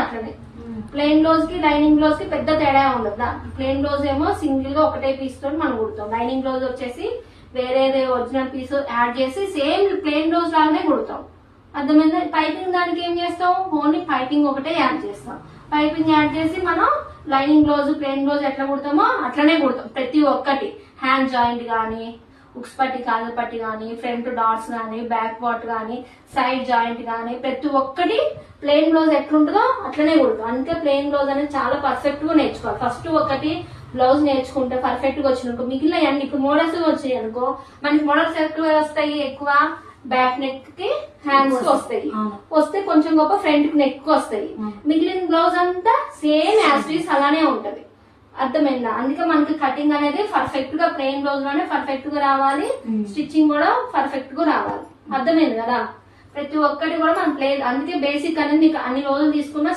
అట్లనే. Plain blouse కి lining blouse కి పెద్ద తేడా ఉండదు. ప్లెయిన్ బ్లౌజ్ ఏమో సింగిల్ గా ఒకటే పీస్ తోటి మనం కుడతాం. లైనింగ్ బ్లౌజ్ వచ్చేసి వేరేదే ఒరిజినల్ పీస్ యాడ్ చేసి సేమ్ ప్లెయిన్ బ్లౌజ్ లాగానే కుడతాం. అర్థమైందా? పైపింగ్ దానికి ఏం చేస్తాం, ఓన్లీ పైపింగ్ ఒకటే యాడ్ చేస్తాం. పైపింగ్ యాడ్ చేసి మనం లైనింగ్ బ్లౌజ్ ప్లెయిన్ బ్లౌజ్ ఎట్లా కుడతామో అట్లనే కుడతాం. ప్రతి ఒక్కటి హ్యాండ్ జాయింట్ గానీ, ఉక్స్ పట్టి కాజల్ పట్టి గానీ, ఫ్రంట్ డాట్స్ గానీ, బ్యాక్ పార్ట్ గానీ, సైడ్ జాయింట్ గానీ, ప్రతి ఒక్కటి ప్లెయిన్ బ్లౌజ్ ఎట్లుంటుందో అట్లనే కుడతాం. అందుకే ప్లెయిన్ బ్లౌజ్ అనేది చాలా పర్ఫెక్ట్ గా నేర్చుకోవాలి. ఫస్ట్ ఒకటి బ్లౌజ్ నేర్చుకుంటే పర్ఫెక్ట్ గా వచ్చిననుకో మిగిలిన అన్ని ఇప్పుడు మోడల్స్ వచ్చాయి అనుకో, మనకి మోడల్స్ ఎక్కువ వస్తాయి. ఎక్కువ బ్యాక్ నెక్ కి హ్యాండ్స్ కి వస్తాయి. వస్తే కొంచెం గొప్ప ఫ్రంట్ కి నెక్ కి వస్తాయి. మిగిలిన బ్లౌజ్ అంతా సేమ్ యాజ్ అలానే ఉంటది. అర్థమైందా? అందుకే మనకి కటింగ్ అనేది పర్ఫెక్ట్ గా ప్లెయిన్ బ్లౌజ్ లోనే పర్ఫెక్ట్ గా రావాలి. స్టిచ్చింగ్ కూడా పర్ఫెక్ట్ గా రావాలి. అర్థమైంది కదా? ప్రతి ఒక్కటి కూడా మనం ప్లెయిన్, అందుకే బేసిక్ అనేది నీకు అన్ని రోజులు తీసుకున్నా